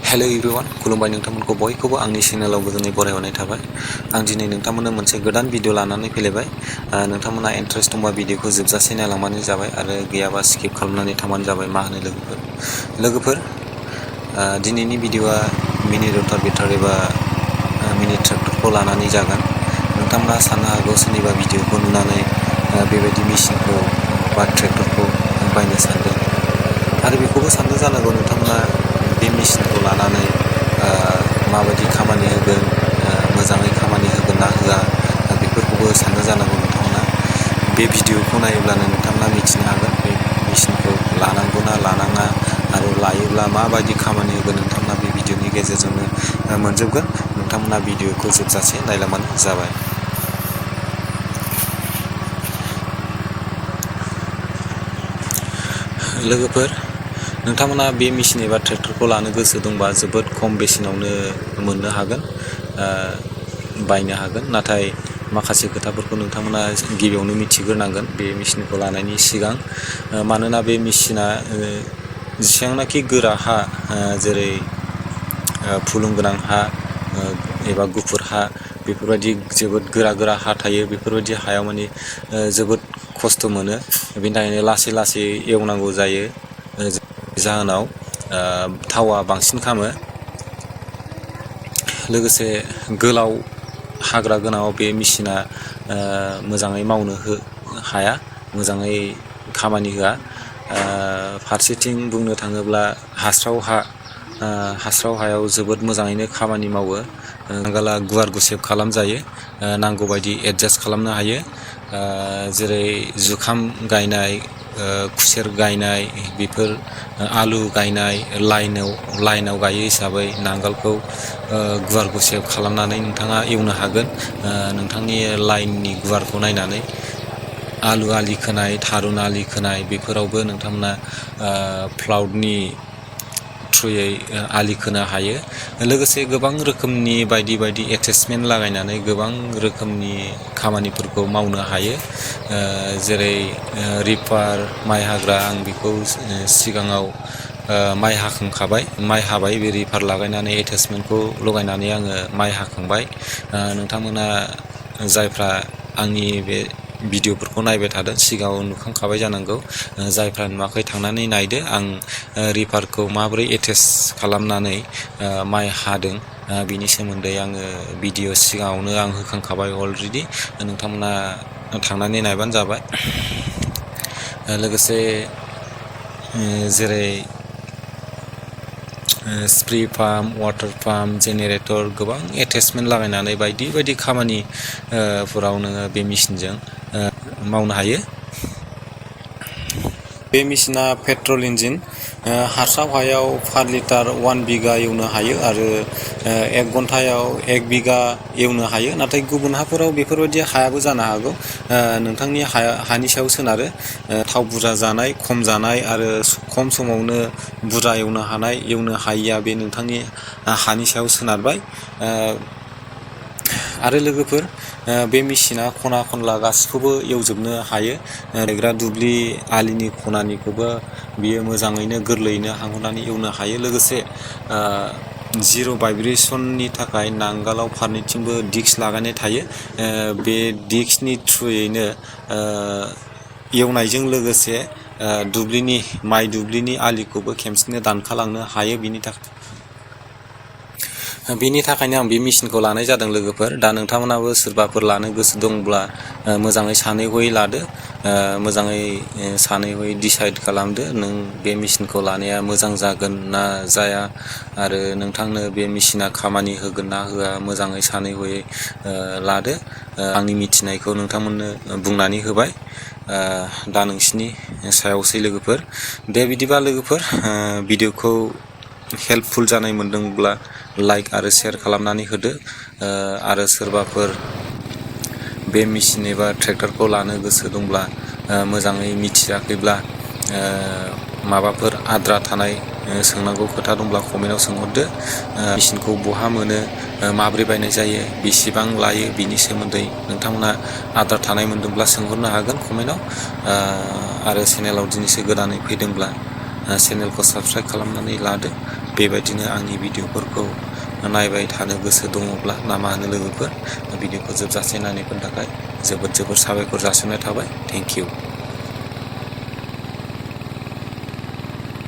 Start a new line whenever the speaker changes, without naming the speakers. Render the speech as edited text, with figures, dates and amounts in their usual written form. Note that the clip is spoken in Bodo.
हेलो एभ्रिवान, खुलुमबाय नोंथांमोनखौ बयखौबो आंनि चेनेलाव गोजोनै बरायहरनाय थाबाय। आं दिनै नोंथांमोननो मोनसे गोदान भिडिअ लानानै फैलायबाय। नोंथांमोना इन्टारेस्ट दंबा भिडिअखौ जोबजासे नायलांबानो जाबाय आरो गैयाबा स्किप खालामनानै थांबानो जाबाय। मा होनो लोगोफोर दिनैनि भिडिअआ मिनि रटावेटर एबा मिनि ट्रेक्टरखौ लानानै जागोन। नोंथांमोना साननो हागौ सोरनिबा भिडिअखौ नुनानै बेबायदि मेचिनखौ बा ट्रेक्टरखौ बायनो सानदों आरो बेखौबो सानदों जानांगौ नोंथांमोना बे मेचिनखौ लानानै माबायदि खामानि होगोन, मोजाङै खामानि होगोन ना होआ, बेफोरखौबो साननो जानांगौ नोंथांमोना। बे भिडिअखौ नायोब्लानो नोंथांमोना मिथिनो हागोन बे मेचिनखौ लानांगौ ना लानाङा आरो लायोब्ला माबायदि खामानि होगोन नोंथांमोना बे भिडिअनि गेजेरजोंनो मोनजोबगोन। नोंथांमोना भिडिअखौ जोबजासे नायलांबानो जाबाय। लोगोफोर, नोंथांमोना बे मेचिन एबा ट्रेक्टरखौ लानो गोसो दंबा जोबोद खम बेसेनावनो मोननो हागोन, बायनो हागोन। नाथाय माखासे खोथाफोरखौ नोंथांमोना गिबियावनो मिथिग्रोनांगोन बे मेचिनखौ लानायनि सिगां। मानोना बे मेचिना जेसेबांनाखि गोरा हा, जेरै फुलुंगोनां हा एबा गुफुर हा, बेफोरबायदि जोबोद गोरा गोरा हा थायो। बेफोरबायदि हायाव माने जोबोद खस्थ' मोनो। बेनि थाखायनो लासै लासै एवनांगौ जायो। जाहोनाव थावा बांसिन खामो। लोगोसे गोलाव हाग्रा गोनाङाव बे मेचिना मोजाङै मावनो हाया, मोजाङै खामानि होआ। फारसेथिं बुंनो थाङोब्ला हास्राव हायाव जोबोद मोजाङैनो खामानि मावो। नांगाला गुवार गुसेब खालामजायो, नांगौबायदि एडजास्ट खालामनो हायो। जेरै जुखाम गायनाय, खुसेर गायनाय, बेफोर आलु गायनाय, लाइनाव गायो हिसाबै नांगोलखौ गुवार गुसेब खालामनानै नोंथाङा एवनो हागोन। नोंथांनि लाइननि गुवारखौ नायनानै आलु आलि खोनाय, थारुन आलि खोनाय, बेफोरावबो नोंथांमोना प्लाउडनि थ्रुयै आलि खोनो हायो। लोगोसे गोबां रोखोमनि बायदि बायदि एटेचमेन्ट लागायनानै गोबां रोखोमनि खामानिफोरखौ मावनो हायो। जेरै रिपार, माइ हाग्रा, आं बेखौ सिगाङाव माइ हाबाय, बे रिपार लागायनानै एटेचमेन्टखौ लगायनानै आङो माइ हाखांबाय। नोंथांमोना जायफ्रा आंनि बे भिडिअफोरखौ नायबाय थादों सिगाङाव नुखांखाबाय जानांगौ। जायफ्रा नुवाखै थांनानै नायदो आं रिपारखौ माबोरै एटेच खालामनानै माइ हादों, बिनि सोमोन्दै आङो भिडिअ सिगाङावनो आं होखांखाबाय अलरेडि। नोंथांमोना थांनानै नायबानो जाबाय। लोगोसे जेरै spray pump, water pump, generator, गोबां एटेचमेन्ट लागायनानै बायदि बायदि खामानि फोराव नोङो बे मेचिनजों मावनो हायो। बे मेचिना पेट्रल इन्जिन, हास्राव हायाव 5 लिटार 1 बिगा एवनो हायो आरो 1 घन्टायाव 1 बिगा एवनो हायो। नाथाय गुबुन हाफोराव बेफोरबायदि हायाबो जानो हागौ। नोंथांनि हानि सायाव सोनारो। थाव बुरजा जानाय, खम जानाय आरो खम समावनो बुरजा एवनो हानाय, एवनो हायिया बे नोंथांनि हानि सायाव सोनारबाय। आरो लोगोफोर, बे मेचिना खना खनला गासिखौबो एवजोबनो हायो। गायग्रा दुब्लि आलिनि खनानिखौबो बियो मोजाङैनो गोरलैयैनो हांहरनानै एवनो हायो। लोगोसे जिर' भाइब्रेसननि थाखाय नांगालाव फारनैथिंबो डिस्क लागायनाय थायो। बे डिस्कनि थ्रुयैनो एवनायजों लोगोसे माइ दुब्लिनि आलिखौबो खेमसेनो दानखालांनो हायो। बिनि थाखायनो आं बे मेचिनखौ लानाय जादों लोगोफोर। दा नोंथांमोनाबो सोरबाफोर लानो गोसो दंब्ला मोजाङै सानै हयै लादो। मोजाङै सानै हयै डिसाइड खालामदो नों बे मेचिनखौ लानाया मोजां जागोन ना जाया, आरो नोंथांनो बे मेचिना खामानि होगोन ना होआ, मोजाङै सानै हयै लादो। आंनि मिथिनायखौ नोंथांमोननो बुंनानै होबाय। दा नोंसिनि सायावसै लोगोफोर। दे बिदिबा लोगोफोर, भिडिअखौ हेल्पफुल जानाय मोनदोंब्ला लाइक आरो शेयार खालामनानै होदो। आरो सोरबाफोर बे मेचिन एबा ट्रेक्टरखौ लानो गोसो दंब्ला, मोजाङै मिथियाखैब्ला, माबाफोर आद्रा थानाय सोंनांगौ खोथा दंब्ला कमेन्टआव सोंहरदो। मेचिनखौ बहा मोनो, माब्रै बायनाय जायो, बेसेबां लायो, बिनि सोमोन्दै नोंथांमोना आद्रा थानाय मोनदोंब्ला सोंहरनो हागोन कमेन्टआव। आरो चेनेलाव दिनैसो गोदानै फैदोंब्ला चेनेलखौ साबस्क्राइब खालामनानै लादो। बेबायदिनो आंनि भिडिअफोरखौ नायबाय थानो गोसो दङब्ला ना मा होनो लोगोफोर, भिडिअखौ जोबजासे नायनायफोरनि थाखाय जोबोद साबायखर जासिनाय थाबाय। Thank you.